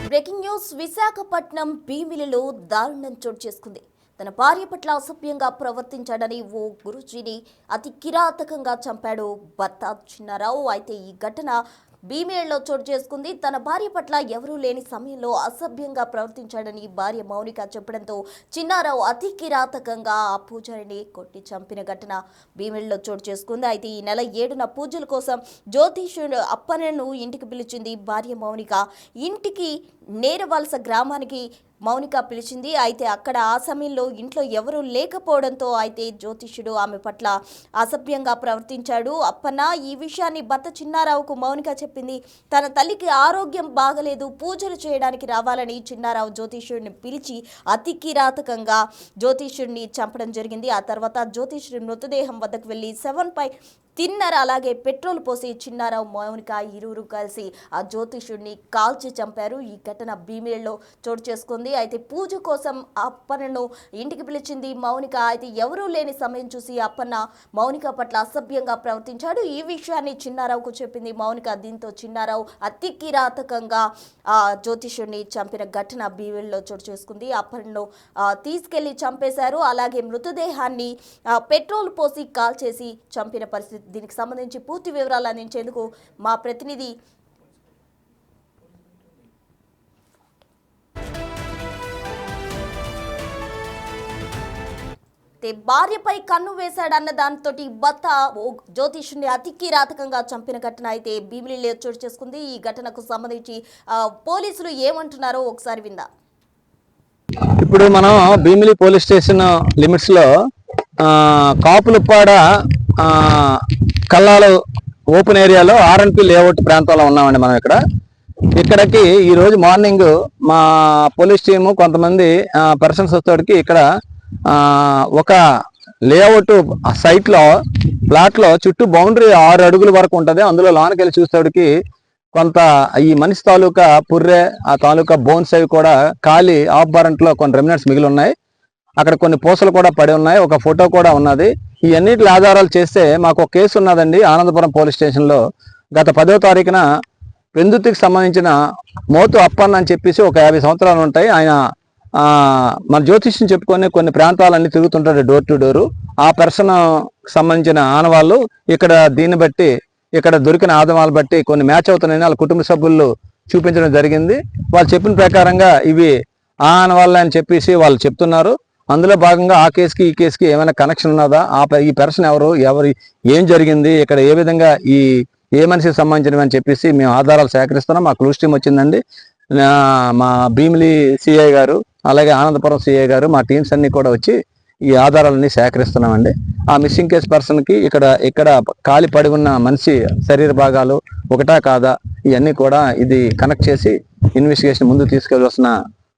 Breaking news Visakhapatnam భీమిలిలో దారుణం చోటు చేసుకుంది. తన భార్య పట్ల అసభ్యంగా ప్రవర్తించాడని ఓ గురుజీని అతి కిరాతకంగా చంపాడు భర్త చిన్నారావు. అయితే ఈ ఘటన భీమిలిలో చోటు చేసుకుంది. తన భార్య పట్ల ఎవరూ లేని సమయంలో అసభ్యంగా ప్రవర్తించాడని భార్య మౌనిక చెప్పడంతో చిన్నారావు అతి కిరాతకంగా ఆ పూజారిని కొట్టి చంపిన ఘటన భీమిలిలో చోటు చేసుకుంది. అయితే ఈ నెల 7న పూజల కోసం జ్యోతిష్యుడు అప్పన్నను ఇంటికి పిలిచింది భార్య మౌనిక. ఇంటికి నేరవలస గ్రామానికి మౌనిక పిలిచింది. అయితే అక్కడ ఆ సమయంలో ఇంట్లో ఎవరూ లేకపోవడంతో అయితే జ్యోతిష్యుడు ఆమె పట్ల అసభ్యంగా ప్రవర్తించాడు. అప్పన్న ఈ విషయాన్ని భర్త చిన్నారావుకు మౌనిక చెప్పింది. తన తల్లికి ఆరోగ్యం బాగలేదు, పూజలు చేయడానికి రావాలని చిన్నారావు జ్యోతిష్యుడిని పిలిచి అతి కిరాతకంగా జ్యోతిష్యుడిని చంపడం జరిగింది. ఆ తర్వాత జ్యోతిష్యుడి మృతదేహం వద్దకు వెళ్లి శవంపై తిన్నర అలాగే పెట్రోల్ పోసి చిన్నారావు మౌనిక ఇరువురు కలిసి ఆ జ్యోతిష్యుడిని కాల్చి చంపారు. ఈ ఘటన భీమిలిలో చోటు చేసుకుంది. అయితే పూజ కోసం అప్పన్నను ఇంటికి పిలిచింది మౌనిక. అయితే ఎవరూ లేని సమయం చూసి అప్పన్న మౌనిక పట్ల అసభ్యంగా ప్రవర్తించాడు. ఈ విషయాన్ని చిన్నారావుకు చెప్పింది మౌనిక. దీంతో చిన్నారావు అతి కిరాతకంగా ఆ జ్యోతిష్యుడిని చంపిన ఘటన భీమిలిలో చోటు చేసుకుంది. అప్పన్నను తీసుకెళ్లి చంపేశారు. అలాగే మృతదేహాన్ని పెట్రోల్ పోసి కాల్చేసి చంపిన పరిస్థితి. దీనికి సంబంధించి పూర్తి వివరాలు అందించేందుకు మా ప్రతినిధి భార్యపై కన్ను వేశాడన్న దానితో భర్త జ్యోతిష్యుని అతి కిరాతకంగా చంపిన ఘటన అయితే భీమిలిలో చోటు చేసుకుంది. ఈ ఘటనకు సంబంధించి పోలీసులు ఏమంటున్నారో ఒకసారి విందా. ఇప్పుడు మనం భీమిలి పోలీస్ స్టేషన్ లిమిట్స్ లో కాపులపాడ కల్లాలు ఓపెన్ ఏరియాలో ఆర్ఎన్పి లేఅవుట్ ప్రాంతంలో ఉన్నామండి. మనం ఇక్కడికి ఈ రోజు మార్నింగ్ మా పోలీస్ టీము కొంతమంది పర్సన్స్ వచ్చేటికి ఇక్కడ ఒక లేఅవుట్ సైట్ లో ప్లాట్ లో చుట్టూ బౌండరీ 6 అడుగుల వరకు ఉంటది. అందులో లోనకి వెళ్ళి చూసేటికి కొంత ఈ మనిషి తాలూకా పుర్రె, ఆ తాలూకా బోన్స్ అవి కూడా ఖాళీ ఆఫ్ బారెంట్ లో కొన్ని రెమినెంట్స్ మిగిలి ఉన్నాయి. అక్కడ కొన్ని పూసలు కూడా పడి ఉన్నాయి. ఒక ఫోటో కూడా ఉన్నది. ఈ అన్నిటి ఆధారాలు చేస్తే మాకు ఒక కేసు ఉన్నదండి ఆనందపురం పోలీస్ స్టేషన్ లో. గత 10వ తారీఖున పెందుతికి సంబంధించిన మోతు అప్పన్న అని చెప్పేసి ఒక 50 సంవత్సరాలు ఉంటాయి. ఆయన మన జ్యోతిష్యం చెప్పుకొని కొన్ని ప్రాంతాలన్నీ తిరుగుతుంటాడు డోర్ టు డోరు. ఆ పర్సన్ సంబంధించిన ఆనవాళ్ళు ఇక్కడ దీన్ని బట్టి ఇక్కడ దొరికిన ఆనవాళ్ళు బట్టి కొన్ని మ్యాచ్ అవుతున్నాయని వాళ్ళ కుటుంబ సభ్యులు చూపించడం జరిగింది. వాళ్ళు చెప్పిన ప్రకారంగా ఇవి ఆ ఆనవాళ్ళే అని చెప్పేసి వాళ్ళు చెప్తున్నారు. అందులో భాగంగా ఆ కేసుకి ఈ కేసుకి ఏమైనా కనెక్షన్ ఉన్నదా, ఈ పర్సన్ ఎవరు ఏం జరిగింది, ఇక్కడ ఏ విధంగా ఏ మనిషికి సంబంధించినవి అని చెప్పేసి మేము ఆధారాలు సేకరిస్తున్నాం. మా క్లూస్ టీం వచ్చిందండి. మా భీమిలి సిఐ గారు అలాగే ఆనందపురం సిఐ గారు మా టీమ్స్ అన్ని కూడా వచ్చి ఈ ఆధారాలన్నీ సేకరిస్తున్నామండి. ఆ మిస్సింగ్ కేసు పర్సన్ కి ఇక్కడ కాలి పడి ఉన్న మనిషి శరీర భాగాలు ఒకటా కాదా ఇవన్నీ కూడా ఇది కనెక్ట్ చేసి ఇన్వెస్టిగేషన్ ముందుకు తీసుకెళ్ళవలసిన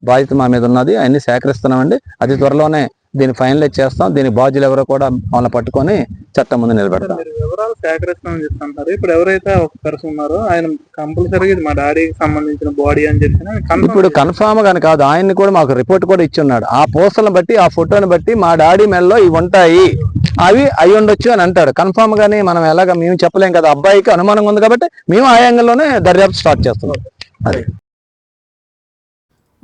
బాధ్యత మా మీద ఉన్నది. అవన్నీ సేకరిస్తున్నామండి. అతి త్వరలోనే దీన్ని ఫైనలైజ్ చేస్తాం. దీని బాధ్యులు ఎవరో కూడా వాళ్ళని పట్టుకొని చట్టం ముందు నిలబెడతాం. వివరాలు సేకరిస్తామని చెప్తుంటారు. ఇప్పుడు ఎవరైతే ఒక పర్సన్ ఉన్నారో ఆయన కంపల్సరీగా ఇది మా డాడీకి సంబంధించిన బాడీ అని చెప్పి ఇప్పుడు కన్ఫామ్ గాని కాదు, ఆయన్ని కూడా మాకు రిపోర్ట్ కూడా ఇచ్చి ఉన్నాడు. ఆ పోస్టర్ని బట్టి ఆ ఫోటోని బట్టి మా డాడీ మెల్లో ఇవి ఉంటాయి, అవి అయి ఉండొచ్చు అని అంటాడు. కన్ఫామ్ గానీ మనం ఎలాగ మేము చెప్పలేం కదా. అబ్బాయికి అనుమానంగా ఉంది కాబట్టి మేము ఆ యాంగిల్లోనే దర్యాప్తు స్టార్ట్ చేస్తున్నాం. అది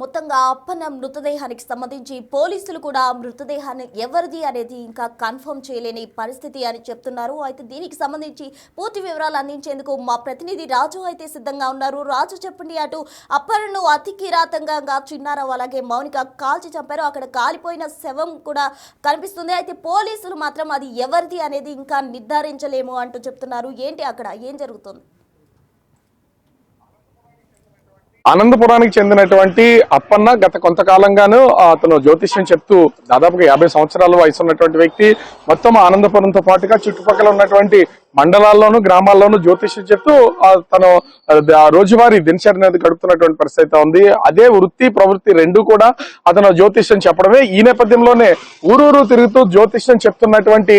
మొత్తంగా అప్పన్న మృతదేహానికి సంబంధించి పోలీసులు కూడా మృతదేహాన్ని ఎవరిది అనేది ఇంకా కన్ఫర్మ్ చేయలేని పరిస్థితి అని చెప్తున్నారు. అయితే దీనికి సంబంధించి పూర్తి వివరాలు అందించేందుకు మా ప్రతినిధి రాజు అయితే సిద్ధంగా ఉన్నారు. రాజు చెప్పండి, అటు అప్పన్నను అతి కిరాతంగా చిన్నారావు అలాగే మౌనిక కాల్చి చంపారు. అక్కడ కాలిపోయిన శవం కూడా కనిపిస్తుంది. అయితే పోలీసులు మాత్రం అది ఎవరిది అనేది ఇంకా నిర్ధారించలేము అంటూ చెప్తున్నారు. ఏంటి అక్కడ ఏం జరుగుతుంది? అనంతపురానికి చెందినటువంటి అప్పన్న గత కొంతకాలంగాను అతను జ్యోతిష్యం చెప్తూ దాదాపుగా 50 సంవత్సరాల వయసు ఉన్నటువంటి వ్యక్తి. మొత్తం ఆనందపురంతో పాటుగా చుట్టుపక్కల ఉన్నటువంటి మండలాల్లోనూ గ్రామాల్లోనూ జ్యోతిష్యం చెప్తూ తను రోజువారీ దినచర్య అనేది గడుపుతున్నటువంటి పరిస్థితి ఉంది. అదే వృత్తి ప్రవృత్తి రెండు కూడా అతను జ్యోతిష్యం చెప్పడమే. ఈ నేపథ్యంలోనే ఊరూరు తిరుగుతూ జ్యోతిష్యం చెప్తున్నటువంటి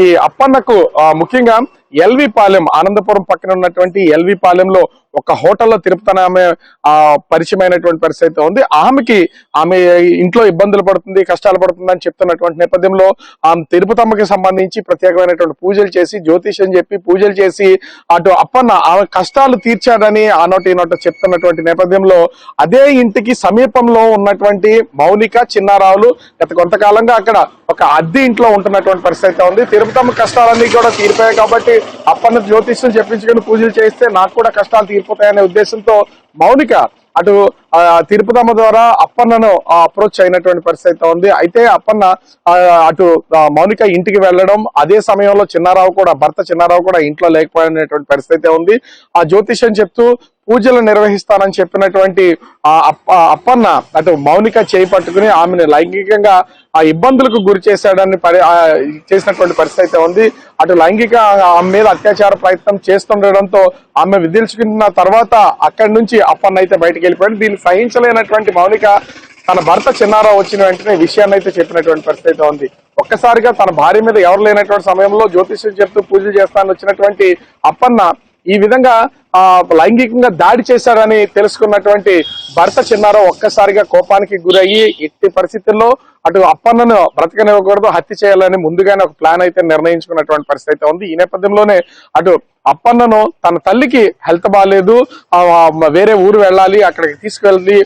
ఈ అప్పన్నకు ముఖ్యంగా ఎల్వి పాలెం, ఆనందపురం పక్కన ఉన్నటువంటి ఎల్వి పాలెంలో ఒక హోటల్లో తిరుపతి ఆమె పరిచయమైనటువంటి పరిస్థితి ఉంది. ఆమె ఇంట్లో ఇబ్బందులు పడుతుంది, కష్టాలు పడుతుంది అని చెప్తున్నటువంటి నేపథ్యంలో ఆమె తిరుపతమ్మకి సంబంధించి ప్రత్యేకమైనటువంటి పూజలు చేసి, జ్యోతిష్యం చెప్పి పూజలు చేసి అటు అప్పన్న ఆమె కష్టాలు తీర్చాడని ఆ నోటి ఈ నోట చెప్తున్నటువంటి నేపథ్యంలో అదే ఇంటికి సమీపంలో ఉన్నటువంటి మౌనిక, చిన్నారావులు గత కొంతకాలంగా అక్కడ ఒక అద్దె ఇంట్లో ఉంటున్నటువంటి పరిస్థితి ఉంది. తిరుపతమ్మ కష్టాలన్నీ కూడా తీరిపోయాయి కాబట్టి అప్పన్న జ్యోతిష్యం చెప్పించుకుని పూజలు చేస్తే నాకు కూడా కష్టాలు తీరిపోతాయనే ఉద్దేశంతో మౌనిక అటు తిరుపతమ్మ ద్వారా అప్పన్నను అప్రోచ్ అయినటువంటి పరిస్థితి ఉంది. అయితే అప్పన్న అటు మౌనిక ఇంటికి వెళ్ళడం, అదే సమయంలో భర్త చిన్నారావు కూడా ఇంట్లో లేకపోయినటువంటి పరిస్థితి ఉంది. ఆ జ్యోతిష్యం చెప్తూ పూజలు నిర్వహిస్తానని చెప్పినటువంటి అప్పన్న అటు మౌనిక చేయి పట్టుకుని ఆమెను లైంగికంగా ఇబ్బందులకు గురి చేసినటువంటి పరిస్థితి ఉంది. అటు లైంగిక ఆమె మీద అత్యాచార ప్రయత్నం చేస్తుండడంతో ఆమె విదిల్చుకున్న తర్వాత అక్కడి నుంచి అప్పన్న అయితే బయటకు వెళ్ళిపోయాడు. దీన్ని సహించలేనటువంటి మౌనిక తన భర్త చిన్నారావు వచ్చిన వెంటనే విషయాన్ని అయితే చెప్పినటువంటి పరిస్థితి ఉంది. ఒక్కసారిగా తన భార్య మీద ఎవరు లేనటువంటి సమయంలో జ్యోతిష్యం చెప్తూ పూజలు చేస్తానని వచ్చినటువంటి అప్పన్న ఈ విధంగా లైంగికంగా దాడి చేశాడని తెలుసుకున్నటువంటి భర్త చిన్నారావు ఒక్కసారిగా కోపానికి గురయ్యి ఎట్టి పరిస్థితుల్లో అటు అప్పన్నను బ్రతకనివ్వకూడదు, హత్య చేయాలని ముందుగానే ఒక ప్లాన్ అయితే నిర్ణయించుకున్నటువంటి పరిస్థితి ఉంది. ఈ నేపథ్యంలోనే అటు అప్పన్నను తన తల్లికి హెల్త్ బాగాలేదు, వేరే ఊరు వెళ్ళాలి, అక్కడికి తీసుకువెళ్ళి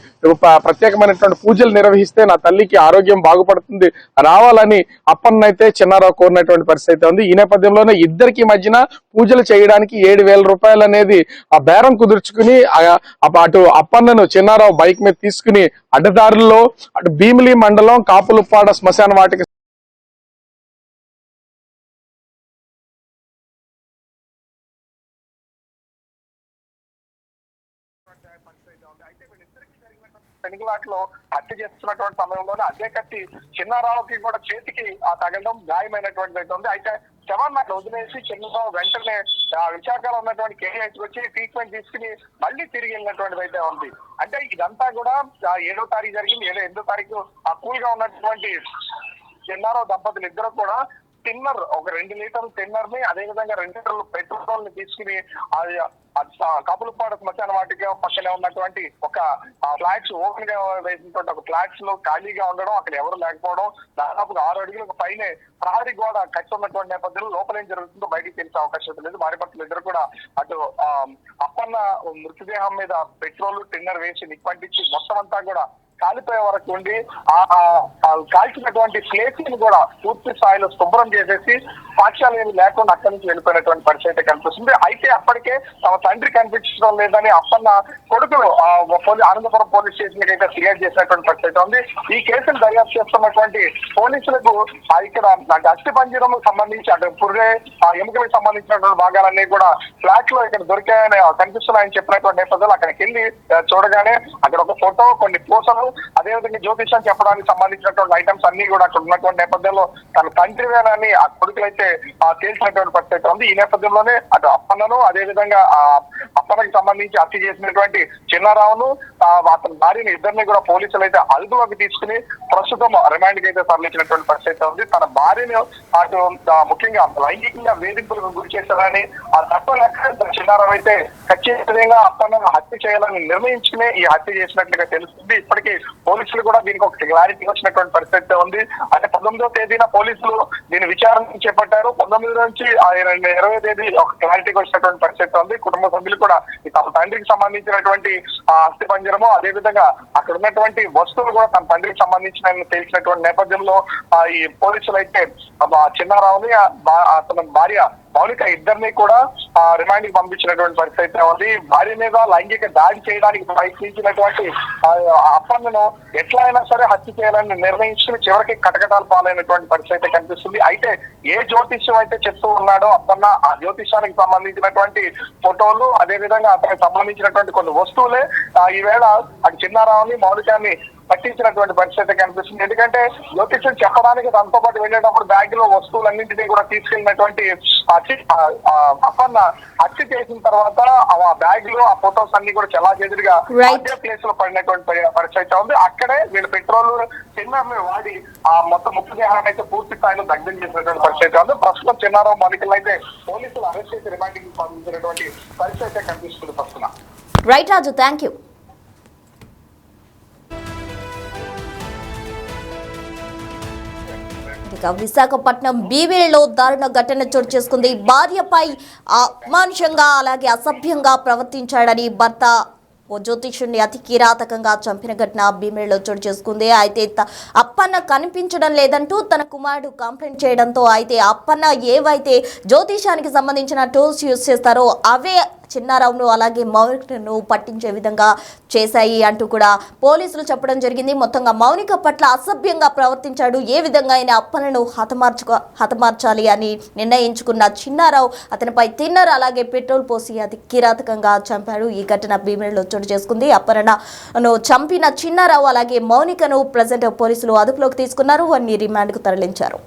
ప్రత్యేకమైనటువంటి పూజలు నిర్వహిస్తే నా తల్లికి ఆరోగ్యం బాగుపడుతుంది, రావాలని అప్పన్న అయితే చిన్నారావు కోరినటువంటి పరిస్థితి ఉంది. ఈ నేపథ్యంలోనే ఇద్దరికి మధ్యన పూజలు చేయడానికి 7,000 రూపాయలు అనేది ఆ బేరం కుదుర్చుకుని అటు అప్పన్నను చిన్నారావు బైక్ మీద తీసుకుని అడ్డదారుల్లో అటు భీమిలి మండలం కాపులుప్పాడ శ్మశాన వాటిక పెనుగులాట్లో హత్య చేస్తున్నటువంటి సమయంలోనే అదే కట్టి చిన్నారావుకి కూడా చేతికి తగలడం గాయమైనటువంటి అయితే ఉంది. అయితే శవాన్ని అట్లా వదిలేసి చిన్నారావు వెంటనే విశాఖలో ఉన్నటువంటి కేజీహెచ్ వచ్చి ట్రీట్మెంట్ తీసుకుని మళ్ళీ తిరిగి వెళ్ళినటువంటిది అయితే ఉంది. అంటే ఇదంతా కూడా 7వ తారీఖు జరిగింది. 8వ తారీఖు కూల్ గా ఉన్నటువంటి చిన్నారావు దంపతులు ఇద్దరు కూడా టిన్నర్, ఒక 2 లీటర్ల టిన్నర్ ని, అదే విధంగా 2 లీటర్ల పెట్రోల్ ని తీసుకుని కాపులుప్పాడ శ్మశాన వాటిక పక్కనే ఉన్నటువంటి ఒక ఫ్లాట్స్ ఓపెన్ గా వేసినటువంటి ఒక ఫ్లాట్స్ లో ఖాళీగా ఉండడం, అక్కడ ఎవరు లేకపోవడం, దాదాపుగా 6 అడుగులకు పైనే ప్రహరీ గోడ కట్టి ఉన్నటువంటి నేపథ్యంలో లోపల ఏం జరుగుతుందో బయటికి తెలిసే అవకాశం లేదు. భార్య భర్తలు ఇద్దరు కూడా అటు అప్పన్న మృతదేహం మీద పెట్రోల్ టిన్నర్ వేసి నిప్పంటించి మొత్తం అంతా కూడా కాలిపోయే వరకు ఉండి కాల్చినటువంటి ప్లేస్ ని కూడా పూర్తి స్థాయిలో శుభ్రం చేసేసి సాక్ష్యాలు ఏమి లేకుండా అక్కడి నుంచి వెళ్ళిపోయినటువంటి పరిస్థితి కనిపిస్తుంది. అయితే అప్పటికే తమ తండ్రి కనిపించడం లేదని అప్పన్న కొడుకులు ఆనందపురం పోలీస్ స్టేషన్ కి అయితే ఫిర్యాదు చేసినటువంటి పరిస్థితి ఉంది. ఈ కేసును దర్యాప్తు చేస్తున్నటువంటి పోలీసులకు ఇక్కడ అస్థి పంజరం సంబంధించి అటు పుర్రే ఎముకలకు సంబంధించినటువంటి భాగాలన్నీ కూడా ఫ్లాట్ లో ఇక్కడ దొరికాయని కనిపిస్తున్నాయని చెప్పినటువంటి నేపథ్యంలో అక్కడికి వెళ్ళి చూడగానే అక్కడ ఒక ఫోటో, కొన్ని పూసలు, అదేవిధంగా జ్యోతిషం చెప్పడానికి సంబంధించినటువంటి ఐటమ్స్ అన్ని కూడా అక్కడ ఉన్నటువంటి నేపథ్యంలో తన తండ్రివేనని ఆ కొడుకులైతే తేల్చినటువంటి పరిస్థితి ఉంది. ఈ నేపథ్యంలోనే అటు అప్పన్నను, అదేవిధంగా అప్పన్నకి సంబంధించి హత్య చేసినటువంటి చిన్నారావును, అతని భార్యని ఇద్దరిని కూడా పోలీసులు అయితే అదుపులోకి తీసుకుని ప్రస్తుతం రిమాండ్ కి అయితే తరలించినటువంటి పరిస్థితి ఉంది. తన భార్యని అటు ముఖ్యంగా లైంగికంగా వేధింపులకు గురి చేశారని ఆ తప్ప లెక్క చిన్నారావు అయితే ఖచ్చితంగా అప్పన్నను హత్య చేయాలని నిర్ణయించుకునే ఈ హత్య చేసినట్లుగా తెలుస్తుంది. ఇప్పటికీ పోలీసులు కూడా దీనికి ఒక క్లారిటీ వచ్చినటువంటి పరిస్థితి ఉంది. అంటే 19వ తేదీన పోలీసులు దీని విచారణ చేపట్టారు. 19 నుంచి 20వ తేదీ ఒక క్లారిటీకి వచ్చినటువంటి పరిస్థితి ఉంది. కుటుంబ సభ్యులు కూడా తమ తండ్రికి సంబంధించినటువంటి అస్థి పంజరము, అదే విధంగా అక్కడ ఉన్నటువంటి వస్తువులు కూడా తన తండ్రికి సంబంధించిన తెలిసినటువంటి నేపథ్యంలో ఈ పోలీసులు అయితే చిన్నారావుని అతని భార్య మౌనిక ఇద్దరిని కూడా రిమాండ్ కి పంపించినటువంటి పరిస్థితి ఉంది. భార్య మీద లైంగిక దాడి చేయడానికి ప్రయత్నించినటువంటి అప్పన్నను ఎట్లా అయినా సరే హత్య చేయాలని నిర్ణయించుకుని చివరికి కటకటాలు పాలైనటువంటి పరిస్థితి కనిపిస్తుంది. అయితే ఏ జ్యోతిష్యం అయితే చెప్తూ ఉన్నాడో అప్పన్న, ఆ జ్యోతిష్యానికి సంబంధించినటువంటి ఫోటోలు, అదే విధంగా అతనికి సంబంధించినటువంటి కొన్ని వస్తువులే ఈవేళ అటు చిన్నారావుని, మౌనికాన్ని పట్టించినటువంటి పరిస్థితి కనిపిస్తుంది. ఎందుకంటే జ్యోతిష్యం చెప్పడానికి తనతో పాటు వెళ్ళేటప్పుడు బ్యాగ్ లో వస్తువులన్నింటినీ కూడా తీసుకెళ్ళినటువంటి అప్పన్న హత్య చేసిన తర్వాత ఆ బ్యాగ్ లో ఆ ఫొటోస్ అన్ని కూడా చెల్లాచెదురుగా అదే ప్లేస్ లో పడినటువంటి పరిస్థితి ఉంది. అక్కడే వీళ్ళు పెట్రోల్ చిన్నారావు వాడి ఆ మొత్తం ముఖ్య దేహాన్ని అయితే పూర్తి స్థాయిలో దగ్ధం చేసినటువంటి పరిస్థితి ఉంది. ప్రస్తుతం చిన్నారావు మౌనికలను అయితే పోలీసులు అరెస్ట్ చేసి రిమాండింగ్ పంపించినటువంటి పరిస్థితి కనిపిస్తుంది. ప్రస్తుతం రైట్ రాజు, థ్యాంక్ యూ. ఇక విశాఖపట్నం బీవీలో దారుణ ఘటన చోటు చేసుకుంది. భార్యపై అమానుషంగా అలాగే అసభ్యంగా ప్రవర్తించాడని భర్త ఓ జ్యోతిష్యుడిని అతి కిరాతకంగా చంపిన ఘటన భీమిలిలో చోటు చేసుకుంది. అయితే అప్పన్న కనిపించడం లేదంటూ తన కుమారుడు కంప్లైంట్ చేయడంతో అయితే అప్పన్న ఏవైతే జ్యోతిషానికి సంబంధించిన టూల్స్ యూజ్ చేస్తారో అవే చిన్నారావును అలాగే మౌనికను పట్టించే విధంగా చేశాయి అంటూ కూడా పోలీసులు చెప్పడం జరిగింది. మొత్తంగా మౌనిక పట్ల అసభ్యంగా ప్రవర్తించాడు. ఏ విధంగా అయినా అప్పన్నను హతమార్చాలి అని నిర్ణయించుకున్న చిన్నారావు అతనిపై తిన్నర్ అలాగే పెట్రోల్ పోసి అతి కిరాతకంగా చంపాడు. ఈ ఘటన భీమిలిలో చోటు చేసుకుంది. అప్పన్నను చంపిన చిన్నారావు అలాగే మౌనికను ప్రజెంట్ పోలీసులు అదుపులోకి తీసుకున్నారు. వారిని రిమాండ్కు తరలించారు.